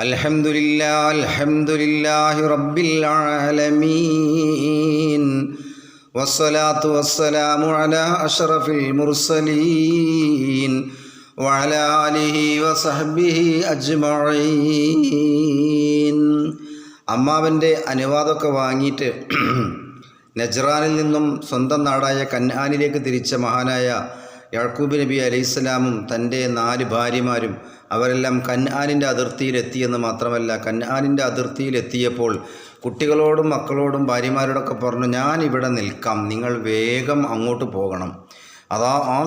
അൽഹംദുലില്ലാഹി റബ്ബിൽ ആലമീൻ വസ്സലാത്തു വസ്സലാമു അലാ അഷ്റഫിൽ മുർസലീൻ വഅലാ ആലിഹി വസഹ്ബിഹി അജ്മഈൻ. അമ്മാവൻ്റെ അനുവാദമൊക്കെ വാങ്ങിയിട്ട് നജ്റാനിൽ നിന്നും സ്വന്തം നാടായ കൻആനിലേക്ക് തിരിച്ച മഹാനായ യാക്കൂബ് നബി അലൈഹിസ്സലാമും തൻ്റെ 4 ഭാര്യമാരും അവരെല്ലാം കൻആനിൻ്റെ അതിർത്തിയിലെത്തിയെന്ന് മാത്രമല്ല, കൻആനിൻ്റെ അതിർത്തിയിലെത്തിയപ്പോൾ കുട്ടികളോടും മക്കളോടും ഭാര്യമാരോടൊക്കെ പറഞ്ഞു, ഞാനിവിടെ നിൽക്കാം, നിങ്ങൾ വേഗം അങ്ങോട്ട് പോകണം. ആ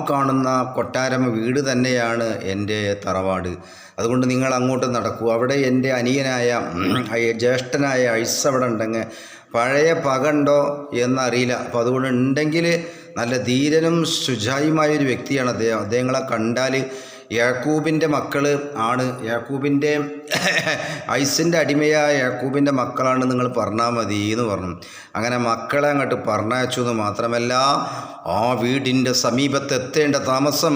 കാണുന്ന കൊട്ടാരം വീട് തന്നെയാണ് എൻ്റെ തറവാട്, അതുകൊണ്ട് നിങ്ങൾ അങ്ങോട്ട് നടക്കൂ. അവിടെ എൻ്റെ അനിയനായ ജ്യേഷ്ഠനായ ഐസ് അവിടെ ഉണ്ടെങ്കിൽ പഴയ പകണ്ടോ എന്നറിയില്ല. അപ്പോൾ അതുകൊണ്ട് ഉണ്ടെങ്കിൽ നല്ല ധീരനും ശുചായുമായൊരു വ്യക്തിയാണ് അദ്ദേഹം. അദ്ദേഹങ്ങളെ കണ്ടാൽ യാക്കൂബിൻ്റെ മക്കൾ ആണ്, യാക്കൂബിൻ്റെ ഐസിൻ്റെ അടിമയായ യാക്കൂബിൻ്റെ മക്കളാണ് നിങ്ങൾ പറഞ്ഞാൽ മതി എന്ന് പറഞ്ഞു. അങ്ങനെ മക്കളെ അങ്ങോട്ട് പറഞ്ഞയച്ചു എന്ന് മാത്രമല്ല, ആ വീടിൻ്റെ സമീപത്തെത്തേണ്ട താമസം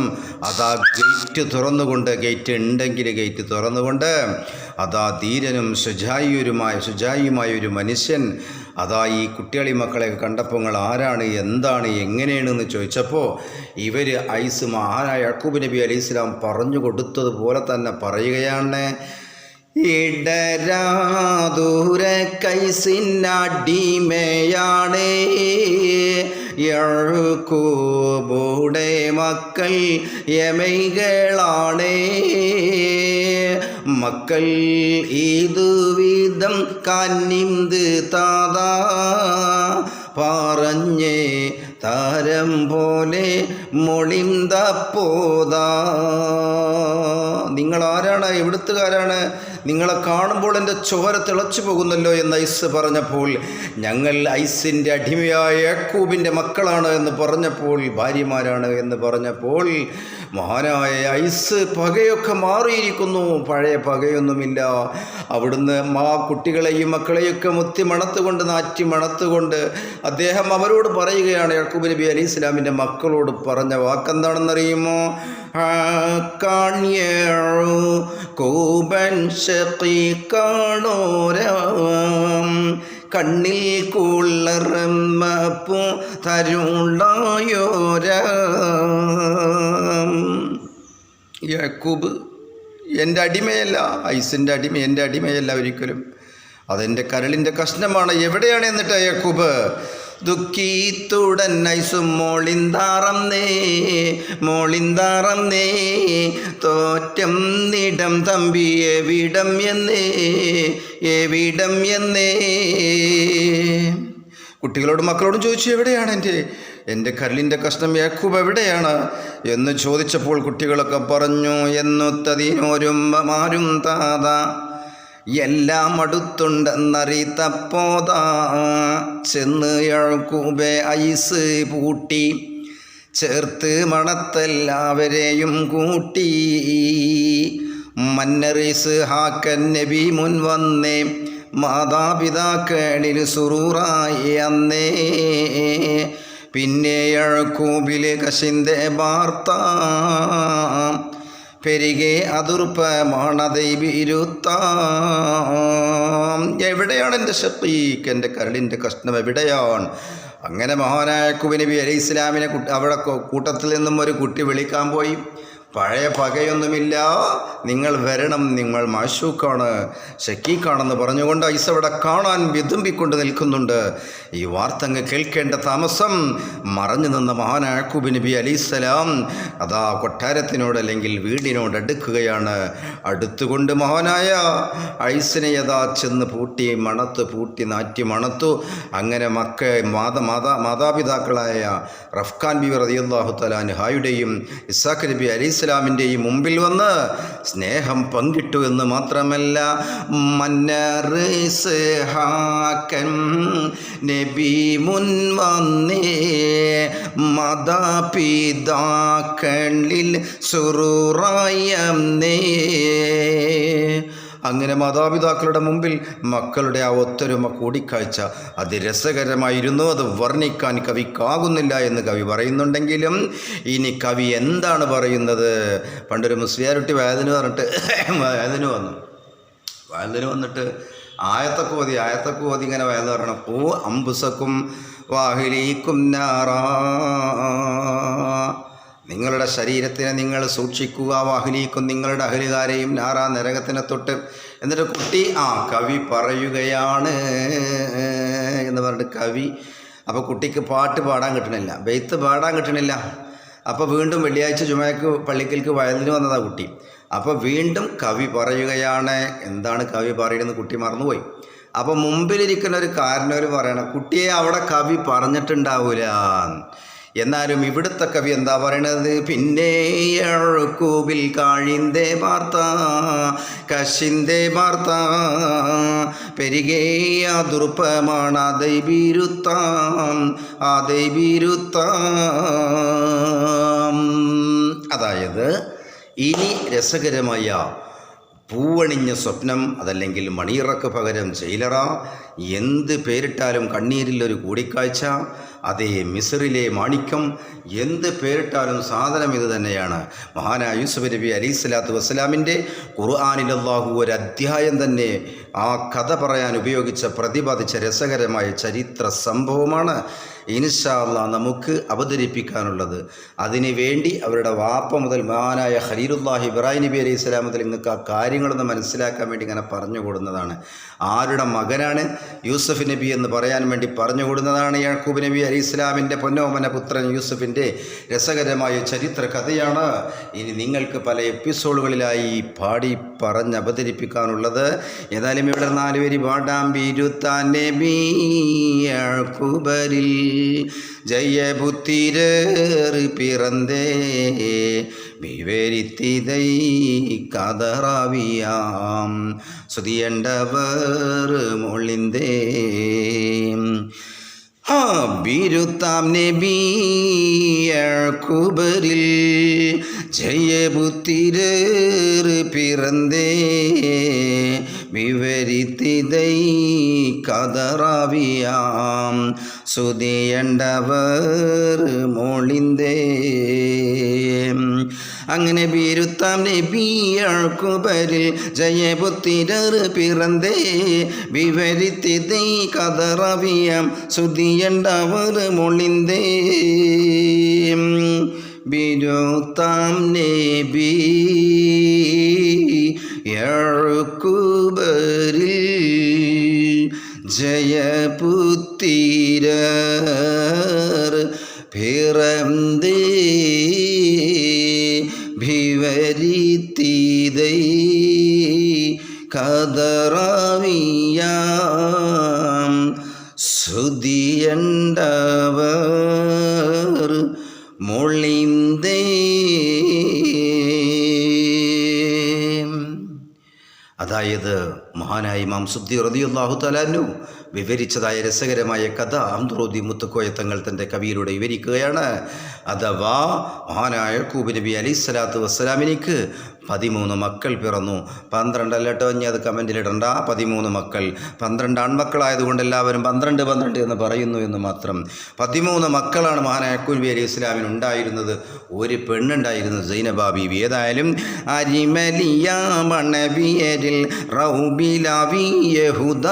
അതാ ഗേറ്റ് തുറന്നുകൊണ്ട്, ഗേറ്റ് ഉണ്ടെങ്കിൽ ഗേറ്റ് തുറന്നുകൊണ്ട് അതാ ധീരനും ശുചായുമായ ഒരു മനുഷ്യൻ അതാ ഈ കുട്ടികളി മക്കളെ കണ്ടപ്പോൾ നിങ്ങൾ ആരാണ്, എന്താണ്, എങ്ങനെയാണെന്ന് ചോദിച്ചപ്പോൾ ഇവർ ഐസ് മഹാനായ യാക്കൂബ് നബി അലൈഹി സ്വലാം പറഞ്ഞു കൊടുത്തതുപോലെ തന്നെ പറയുകയാണ്, ഇടരാദൂര കൈസിനടിമയാണ് യാക്കൂബുടെ മക്കൾ യമൈകളാണ്. മക്കൾ ഇതുവിധം കന്നിന്ത് താതാ പറഞ്ഞേ താരം പോലെ മൊളിന്തപ്പോതാ. നിങ്ങളാരാണ്, എവിടുത്തുകാരാണ്, നിങ്ങളെ കാണുമ്പോൾ എൻ്റെ ചോര തിളച്ചു പോകുന്നല്ലോ എന്ന് ഐസ് പറഞ്ഞപ്പോൾ, ഞങ്ങൾ ഐസിൻ്റെ അടിമയായ യാക്കൂബിൻ്റെ മക്കളാണ് എന്ന് പറഞ്ഞപ്പോൾ, ഭാര്യമാരാണ് എന്ന് പറഞ്ഞപ്പോൾ മഹാനായ ഐസ് പകയൊക്കെ മാറിയിരിക്കുന്നു, പഴയ പകയൊന്നുമില്ല. അവിടുന്ന് കുട്ടികളെയും മക്കളെയൊക്കെ മുത്തി മണത്തുകൊണ്ട്, നാറ്റി മണത്തുകൊണ്ട് അദ്ദേഹം അവരോട് പറയുകയാണ്, യാക്കൂബ് നബി അലൈഹി സ്വലാമിൻ്റെ മക്കളോട് പറഞ്ഞ വാക്കെന്താണെന്നറിയുമോ? കൂബൻ കണ്ണിൽ കുളർമപ്പു തരുള്ളായോര. യാക്കൂബ് എൻ്റെ അടിമയല്ല, ഐസിൻ്റെ അടിമ എൻ്റെ അടിമയല്ല ഒരിക്കലും, അതെൻ്റെ കരളിൻ്റെ കഷ്ണമാണ്. എവിടെയാണ് എന്നിട്ട് യാക്കൂബ്? ദുഃഖീത്തുടൻ ഐസും മോളിന്താറം നേ തോറ്റം നിടം തമ്പി എവിടം എന്നേ. കുട്ടികളോടും മക്കളോടും ചോദിച്ചു, എവിടെയാണ് എൻ്റെ കരളിൻ്റെ കഷ്ണം യാക്കൂബ് എവിടെയാണ് എന്ന് ചോദിച്ചപ്പോൾ കുട്ടികളൊക്കെ പറഞ്ഞു, എന്നൊത്തതിനോരുമാരും താതാ എല്ലാം അടുത്തുണ്ടെന്നറിയത്തപ്പോതാ ചെന്ന് യാക്കൂബെ ഐസ് പൂട്ടി ചേർത്ത് മണത്തെല്ലാവരെയും കൂട്ടി. മന്നറീസ് ഹാക്കൻ നബി മുൻ വന്നേ മാതാപിതാക്കളിൽ സുറൂറായി അന്നേ. പിന്നെ യാക്കൂബിലെ കശിൻ്റെ വാർത്ത പെരികെ അതുർപ്പമാണതൈബിരുത്താം. എവിടെയാണ് എൻ്റെ ഷഖീഖ്, എൻ്റെ കരളിൻ്റെ കഷ്ണം എവിടെയാണ്? അങ്ങനെ മഹാനായ യാക്കൂബ് നബി അലൈഹി സ്വലാമിനെ അവിടെ കൂട്ടത്തിൽ നിന്നും ഒരു കുട്ടി വിളിക്കാൻ പോയി. പഴയ പകയൊന്നുമില്ല, നിങ്ങൾ വരണം, നിങ്ങൾ മാശൂക്കാണ്, ഷക്കീഖാണെന്ന് പറഞ്ഞുകൊണ്ട് ഐസ് അവിടെ കാണാൻ വിതുമ്പിക്കൊണ്ട് നിൽക്കുന്നുണ്ട്. ഈ വാർത്ത അങ്ങ് കേൾക്കേണ്ട താമസം മറഞ്ഞു നിന്ന മഹാനായ യാക്കൂബ് നബി അലൈഹിസ്സലാം അതാ കൊട്ടാരത്തിനോട് അല്ലെങ്കിൽ വീടിനോട് അടുക്കുകയാണ്. അടുത്തുകൊണ്ട് മഹാനായ ഐസിനെ യഥാ ചെന്ന് പൂട്ടി നാറ്റി മണത്തു. അങ്ങനെ മാതാപിതാക്കളായ റഫ്ഖാൻ ബി റളിയല്ലാഹു തആല അൻഹായുടെയും ഇസ്ഹാഖ് നബി അലൈഹി സ്വലാമിൻ്റെയും മുമ്പിൽ വന്ന് സ്നേഹം പങ്കിട്ടു എന്ന് മാത്രമല്ല, മന്നറിസ് ഹാക്കൻ നബി മുൻ വന്നേ മാതാപിതാക്കളിൽ സുറൂറായന്നേ. അങ്ങനെ മാതാപിതാക്കളുടെ മുമ്പിൽ മക്കളുടെ ആ ഒത്തൊരുമ കൂടിക്കാഴ്ച അതിരസകരമായിരുന്നു. അത് വർണ്ണിക്കാൻ കവിക്കാകുന്നില്ല എന്ന് കവി പറയുന്നുണ്ടെങ്കിലും ഇനി കവി എന്താണ് പറയുന്നത്? പണ്ടൊരു മുസ്ലിയാരുട്ടി വേദന പറഞ്ഞിട്ട് വേദന വന്നു. വയലിന് വന്നിട്ട് ആയത്തൊക്കെ ഓതി ഇങ്ങനെ വയൽ പറയണം. ഓ അംബുസക്കും വാഹിലീക്കും നാറാ, നിങ്ങളുടെ ശരീരത്തിനെ നിങ്ങൾ സൂക്ഷിക്കുക, വാഹിലീക്കും നിങ്ങളുടെ അഹലുകാരെയും നാറാ, നരകത്തിനെ തൊട്ട്. എന്നിട്ട് കുട്ടി കവി പറയുകയാണ് എന്ന് പറഞ്ഞിട്ട് കവി. അപ്പോൾ കുട്ടിക്ക് പാട്ട് പാടാൻ കിട്ടണില്ല, ബെയ്ത്ത് പാടാൻ കിട്ടണില്ല. അപ്പോൾ വീണ്ടും വെള്ളിയാഴ്ച ജുമയ്ക്ക് പള്ളിക്കൽക്ക് വയലിന് വന്നതാണ് കുട്ടി. അപ്പോൾ വീണ്ടും കവി പറയുകയാണ്. എന്താണ് കവി പറയുന്നത് കുട്ടി മറന്നുപോയി. അപ്പോൾ മുമ്പിലിരിക്കുന്ന ഒരു കാരണവർ പറയണം, കുട്ടിയെ അവിടെ കവി പറഞ്ഞിട്ടുണ്ടാവില്ല. എന്നാലും ഇവിടുത്തെ കവി എന്താ പറയണത്? പിന്നെ യഴക്കൂബിൽ കാഴിന്തേ വാർത്ത കശിന്തേ വാർത്ത പെരികേ ദുർപ്പമാണ് ആദൈ ബീരുത്താം. അതായത് ഇനി രസകരമായ പൂവണിഞ്ഞ സ്വപ്നം, അതല്ലെങ്കിൽ മണിയറക്ക് പകരം ജയിലറ, എന്ത് പേരിട്ടാലും കണ്ണീരിലൊരു കൂടിക്കാഴ്ച, അതേ മിസ്റിലെ മാണിക്യം, എന്ത് പേരിട്ടാലും സാധനം ഇത് തന്നെയാണ്. മഹാനായ യൂസുഫ് നബി അലൈഹിസ്സലാത്തു വസ്സലാമിൻ്റെ ഖുർആനിൽ അല്ലാഹു ഒരു അധ്യായം തന്നെ ആ കഥ പറയാൻ പ്രതിപാദിച്ച രസകരമായ ചരിത്ര സംഭവമാണ് ഇൻഷാ അല്ലാഹ് നമുക്ക് അവതരിപ്പിക്കാനുള്ളത്. അതിനു വേണ്ടി അവരുടെ വാപ്പ മുതൽ മഹാനായ ഖലീലുല്ലാഹി ഇബ്രാഹിം നബി അലൈഹി സ്വലാം മുതൽ നിങ്ങൾക്ക് ആ കാര്യങ്ങളൊന്ന് മനസ്സിലാക്കാൻ വേണ്ടി ഇങ്ങനെ പറഞ്ഞു കൊടുക്കുന്നതാണ്. ആരുടെ മകനാണ് യൂസുഫ് നബി എന്ന് പറയാൻ വേണ്ടി പറഞ്ഞു കൊടുക്കുന്നതാണ്. യാക്കൂബ് നബി അലൈഹി സ്വലാമിൻ്റെ പൊന്നോമന പുത്രൻ യൂസുഫിൻ്റെ രസകരമായ ചരിത്ര കഥയാണ് ഇനി നിങ്ങൾക്ക് പല എപ്പിസോഡുകളിലായി പാടി പറഞ്ഞ് അവതരിപ്പിക്കാനുള്ളത്. ഏതായാലും ഇവിടെ 4 വരി പാടാം. ബിരുത്താൻ നബി യാക്കൂബരിൽ ജയപുത്തിരർ പിറന്തേ വിവരിത്തിതൈ കതറാവിയാം സുതിയണ്ടവർ മൊളിന്തേ. ബിരുത്താം നബി യാക്കൂബരിൽ ജയപുത്തിരർ പിറന്തേ വിവരിത്തിതൈ കതറാവിയാം സുതിയണ്ടവർ മൊളിന്തേ. അങ്ങനെ ബിരുത്താം നബി യാക്കൂബരിൽ ജയപുത്തിരർ പിറന്തേ വിവരിത്തിതൈ കതറാവിയാം സുതിയണ്ടവർ മൊളിന്തേ. ബിരുത്താം നബി യാക്കൂബരിൽ ജയപുത്തിരർ പിറന്തേ വിവരിത്തിതൈ കതറാവിയാം സുതിയണ്ടവർ മൊളിന്തേ. അതായത് മഹാനായ ഇമാം സുദ്ദി റളിയല്ലാഹു തആല അൻഹു വിവരിച്ചതായ രസകരമായ കഥ അംദുറൂദി മുത്തുക്കോയ തങ്ങൾ തൻ്റെ കവിയിലൂടെ വിവരിക്കുകയാണ്. അഥവാ മഹാനായ യാക്കൂബ് നബി അലൈഹിസ്സലാത്തു വസ്സലാമിനിക്ക് 13 മക്കൾ പിറന്നു. 12 അല്ലട്ടോ, ഇനി അത് കമൻറ്റിലിടണ്ട. 13 മക്കൾ, 12 ആൺമക്കളായതുകൊണ്ട് എല്ലാവരും 12 എന്ന് പറയുന്നു എന്ന് മാത്രം. 13 മക്കളാണ് മഹാനായ യാക്കൂബ് നബി അലൈഹി ഇസ്ലാമിന് ഉണ്ടായിരുന്നത്. ഒരു പെണ്ണുണ്ടായിരുന്നു, സൈനബ ബീവി. ഏതായാലും അരിമലിയാമണബിയരിൽ റൗബിലാവിയഹുദ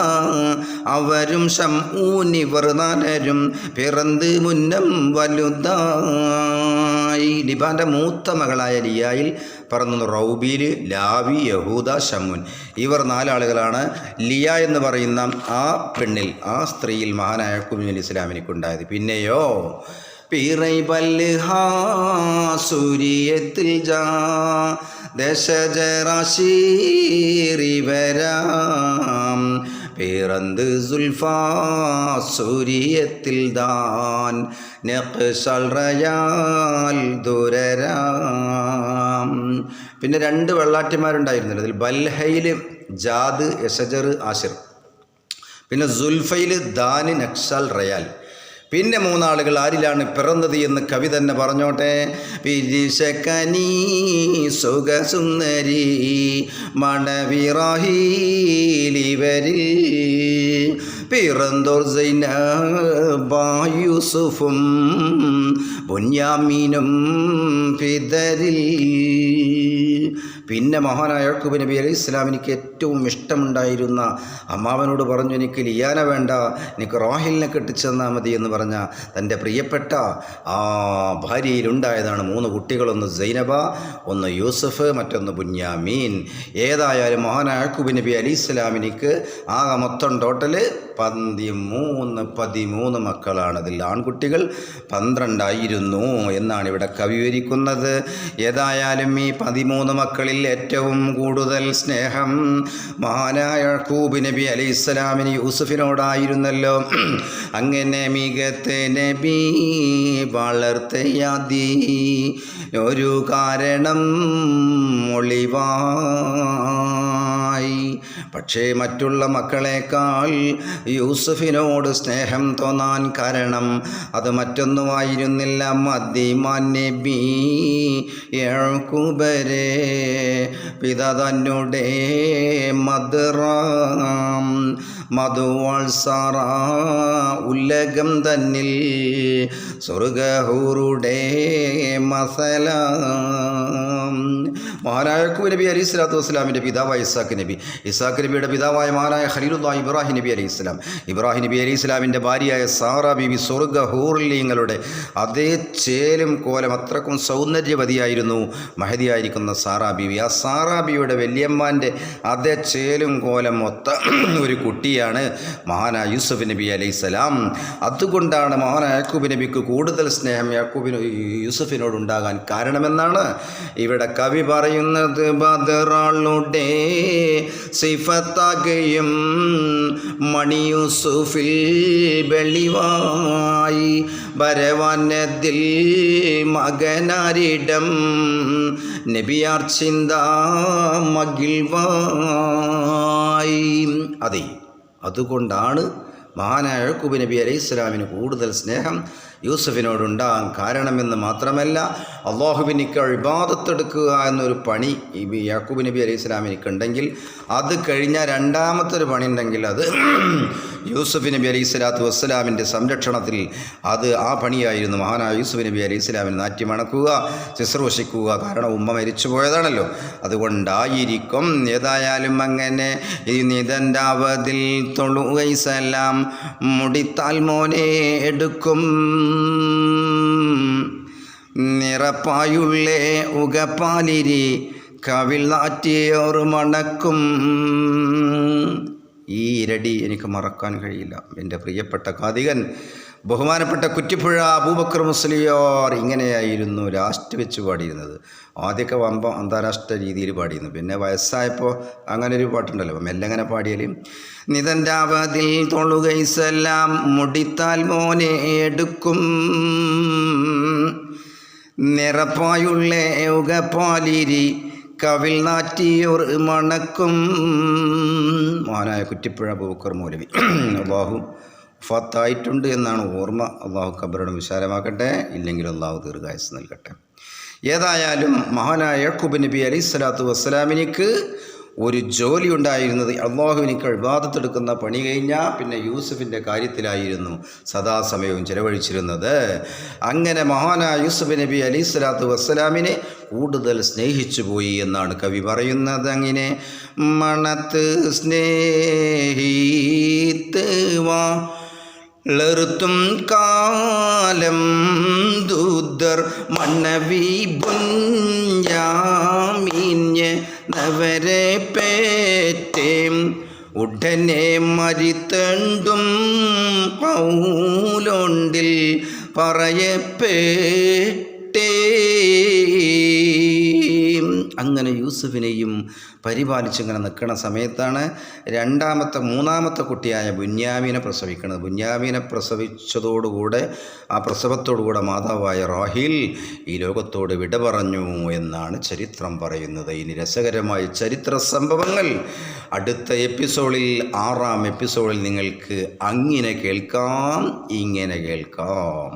അവരും ഷംഊനിവർ 4 പിറന്ന് മുന്നം വലുതായി. ലിബാൻ്റെ മൂത്ത മകളായ ലിയായിൽ പറന്നു റൗബീൽ, ലാവി, യഹൂദ, ഷമ്മൂൻ. ഇവർ 4 ആളുകളാണ്. ലിയ എന്ന് പറയുന്ന ആ പെണ്ണിൽ, ആ സ്ത്രീയിൽ മഹാനായ യാക്കൂബ് നബി ഇസ്ലാമിനിക്കുണ്ടായത്. പിന്നെയോ സൂര്യത്തിൽ ദേശജറാശീറിവരാം പിറந்து സുൽഫാ സൂര്യത്തിൽ ദാൻ നഖ്ശൽ റയാൽ ദുരരാം. പിന്നെ 2 വെള്ളാട്ടിമാരുണ്ടായിരുന്നല്ലോ. അതിൽ ബൽഹയിൽ ജാദ്, യശജർ, ആശിർ. പിന്നെ സുൽഫയിൽ ദാന്, നഖ്ശൽ, റയാൽ. പിന്നെ 3 ആളുകൾ ആരിലാണ് പിറന്നത് എന്ന് കവി തന്നെ പറഞ്ഞോട്ടെ. പിരിശക്കനീ സുഖസുന്ദരി മണവിറാഹീലിവരിൽ പിറന്തോർ സൈനബ യൂസുഫും ബുന്യാമീനും പിതരിൽ. പിന്നെ മഹാനായ യാക്കൂബ് നബി അലൈഹി ഇസ്ലാമിനിക്ക് ഏറ്റവും ഇഷ്ടമുണ്ടായിരുന്ന അമ്മാവനോട് പറഞ്ഞു, എനിക്ക് ലിയാന വേണ്ട, എനിക്ക് റാഹിലിനെ കെട്ടിച്ചെന്നാൽ മതി എന്ന് പറഞ്ഞ തൻ്റെ പ്രിയപ്പെട്ട ആ ഭാര്യയിലുണ്ടായതാണ് 3 കുട്ടികളൊന്ന് സൈനബ, ഒന്ന് യൂസഫ്, മറ്റൊന്ന് ബുന്യാമീൻ. ഏതായാലും മഹാനായ യാക്കൂബ് നബി അലൈഹിസ്സലാമിനിക്ക് ആകെ മൊത്തം ടോട്ടല് 13 മക്കളാണ്. അതിൽ ആൺകുട്ടികൾ 12 എന്നാണ് ഇവിടെ കവി വിവരിക്കുന്നത്. ഏതായാലും ഈ 13 മക്കളിൽ ഏറ്റവും കൂടുതൽ സ്നേഹം മഹാനായ യാക്കൂബ് നബി അലൈഹിസ്സലാമിന് യൂസുഫിനോടായിരുന്നല്ലോ. അങ്ങനെ മികത്തെ നബി വളർത്തയാതി ഒരു കാരണം ഒളിവായി. പക്ഷേ മറ്റുള്ള മക്കളെക്കാൾ യൂസുഫിനോട് സ്നേഹം തോന്നാൻ കാരണം അത് മറ്റൊന്നുമായിരുന്നില്ല, മദിമാൻ നബി യാക്കൂബരെ പിത തന്നുടെ മദ്റാം മധുവാൾ സാറ ഉലകം തന്നിൽ സ്വർഗഹൂറുടെ മസല. മഹാനായ യാക്കൂബ് നബി അലൈഹി സ്വലാത്തു വസ്സലാമിൻ്റെ പിതാവായ ഇസ്ഹാഖ് നബി, ഇസ്ഹാഖ് നബിയുടെ പിതാവായ മഹാനായ ഖലീലുല്ലാഹ് ഇബ്രാഹിം നബി അലൈഹി സ്വലാം, ഇബ്രാഹിം നബി അലൈഹി സ്വലാമിൻ്റെ ഭാര്യയായ സാറ ബീവി സ്വർഗഹൂർലിങ്ങളുടെ അതേ ചേലും കോലം അത്രക്കും സൗന്ദര്യവതിയായിരുന്നു മഹദിയായിരിക്കുന്ന സാറ ബീവി. ആ സാറ ബീവിയുടെ വല്യമ്മാൻ്റെ അതേ ചേലും കോലം മൊത്ത ഒരു കുട്ടിയാണ് മഹാനായ യൂസുഫ് നബി അലൈഹി സ്വലാം. അതുകൊണ്ടാണ് മഹാനായ യാക്കൂബ് നബിക്ക് കൂടുതൽ സ്നേഹം യൂസുഫിനോടുണ്ടാകാൻ കാരണമെന്നാണ് ഇവിടെ കവി പറയുന്നത്. ബദറാളുടെ സിഫത്താകയും മണി യൂസുഫിൽ വെളിവായി വരവാനതിൽ മകനാരിടം നബിയാർ ചിന്ത മകിൾവായി. അതെ, അതുകൊണ്ടാണ് മഹാനായ യാക്കൂബ് നബി അലൈഹി സ്വലാമിന് കൂടുതൽ സ്നേഹം യൂസുഫിനോടുണ്ടാകാൻ കാരണമെന്ന് മാത്രമല്ല, അള്ളാഹുവിനിക്ക് ഇബാദത്തെടുക്കുക എന്നൊരു പണി ഈ യാക്കൂബ് നബി അലൈഹി സ്വലാമിനിക്കുണ്ടെങ്കിൽ അത് കഴിഞ്ഞാൽ രണ്ടാമത്തെ ഒരു പണി ഉണ്ടെങ്കിൽ അത് യൂസുഫ് നബി അലൈഹി സ്വലാത്തു വസ്സലാമിൻ്റെ സംരക്ഷണത്തിൽ ആ പണിയായിരുന്നു മഹാനായ യൂസുഫ് നബി അലൈഹി സ്വലാമിന് നാറ്റ്യമണക്കുക, ശുശ്രൂഷിക്കുക. കാരണം ഉമ്മ മരിച്ചു പോയതാണല്ലോ, അതുകൊണ്ടായിരിക്കും. ഏതായാലും അങ്ങനെ ഈ നിതൻ്റെ അവതിൽ തൊളുകൈസലാം മുടിത്താൽ മോനെ എടുക്കും നിറപ്പായുള്ളേ ഉകപ്പാലിരി കവിൾ നാറ്റിയോർ മണക്കും. ഈ ഇരടി എനിക്ക് മറക്കാൻ കഴിയില്ല. എൻ്റെ പ്രിയപ്പെട്ട കാതികൻ ബഹുമാനപ്പെട്ട കുറ്റിപ്പുഴ അബൂബക്കർ മുസ്ലിയാർ ഇങ്ങനെയായിരുന്നു ലാസ്റ്റ് വെച്ച് പാടിയിരുന്നത്. ആദ്യമൊക്കെ വമ്പം അന്താരാഷ്ട്ര രീതിയിൽ പാടിയിരുന്നു, പിന്നെ വയസ്സായപ്പോൾ അങ്ങനെ ഒരു പാട്ടുണ്ടല്ലോ, മെല്ലങ്ങനെ പാടിയാൽ നിതൻ്റെ അവതിൽ തൊളുകൈസെല്ലാം മുടിത്താൽ മോനെ എടുക്കും നിറപ്പായുള്ള ഉകപ്പാലിരി കവിൾ നാറ്റിയോർ മണക്കും. മഹാനായ കുറ്റിപ്പുഴ അബൂബക്കർ മൗലവി അള്ളാഹു ഫത്തായിട്ടുണ്ട് എന്നാണ് ഓർമ്മ. അള്ളാഹു ഖബറിടം വിശാലമാക്കട്ടെ, ഇല്ലെങ്കിൽ അള്ളാഹു ദീർഘായുസ്സ് നൽകട്ടെ. ഏതായാലും മഹാനായ യാക്കൂബ് നബി അലൈഹി സ്വലാത്തു വസ്സലാമിനിക്ക് ഒരു ജോലി ഉണ്ടായിരുന്നത്, അള്ളാഹുവിനിക്ക് ഇബാദത്തെടുക്കുന്ന പണി കഴിഞ്ഞാൽ പിന്നെ യൂസുഫിൻ്റെ കാര്യത്തിലായിരുന്നു സദാസമയവും ചിലവഴിച്ചിരുന്നത്. അങ്ങനെ മഹാനായ യൂസുഫ് നബി അലൈഹി സ്വലാത്തു വസ്സലാമിനെ കൂടുതൽ സ്നേഹിച്ചു പോയി എന്നാണ് കവി പറയുന്നത്. അങ്ങനെ മണത്ത് സ്നേഹിത്ത് വളർത്തും കാലം ദൂതർ മണവി ബുന്യാമീന്യ നവരെ പേറ്റേം ഉടനെ മരിത്തണ്ടും പൗലോണ്ടിൽ പറയപ്പെട്ടേ. അങ്ങനെ യൂസുഫിനെയും പരിപാലിച്ചിങ്ങനെ നിൽക്കുന്ന സമയത്താണ് മൂന്നാമത്തെ കുട്ടിയായ ബുന്യാമീനെ പ്രസവിക്കുന്നത്. ബുന്യാമീനെ പ്രസവിച്ചതോടുകൂടെ ആ പ്രസവത്തോടുകൂടെ മാതാവായ റാഹീൽ ഈ ലോകത്തോട് വിട പറഞ്ഞു എന്നാണ് ചരിത്രം പറയുന്നത്. ഇനി രസകരമായ ചരിത്ര സംഭവങ്ങൾ അടുത്ത എപ്പിസോഡിൽ 6-ാം എപ്പിസോഡിൽ നിങ്ങൾക്ക് അങ്ങനെ കേൾക്കാം, ഇങ്ങനെ കേൾക്കാം.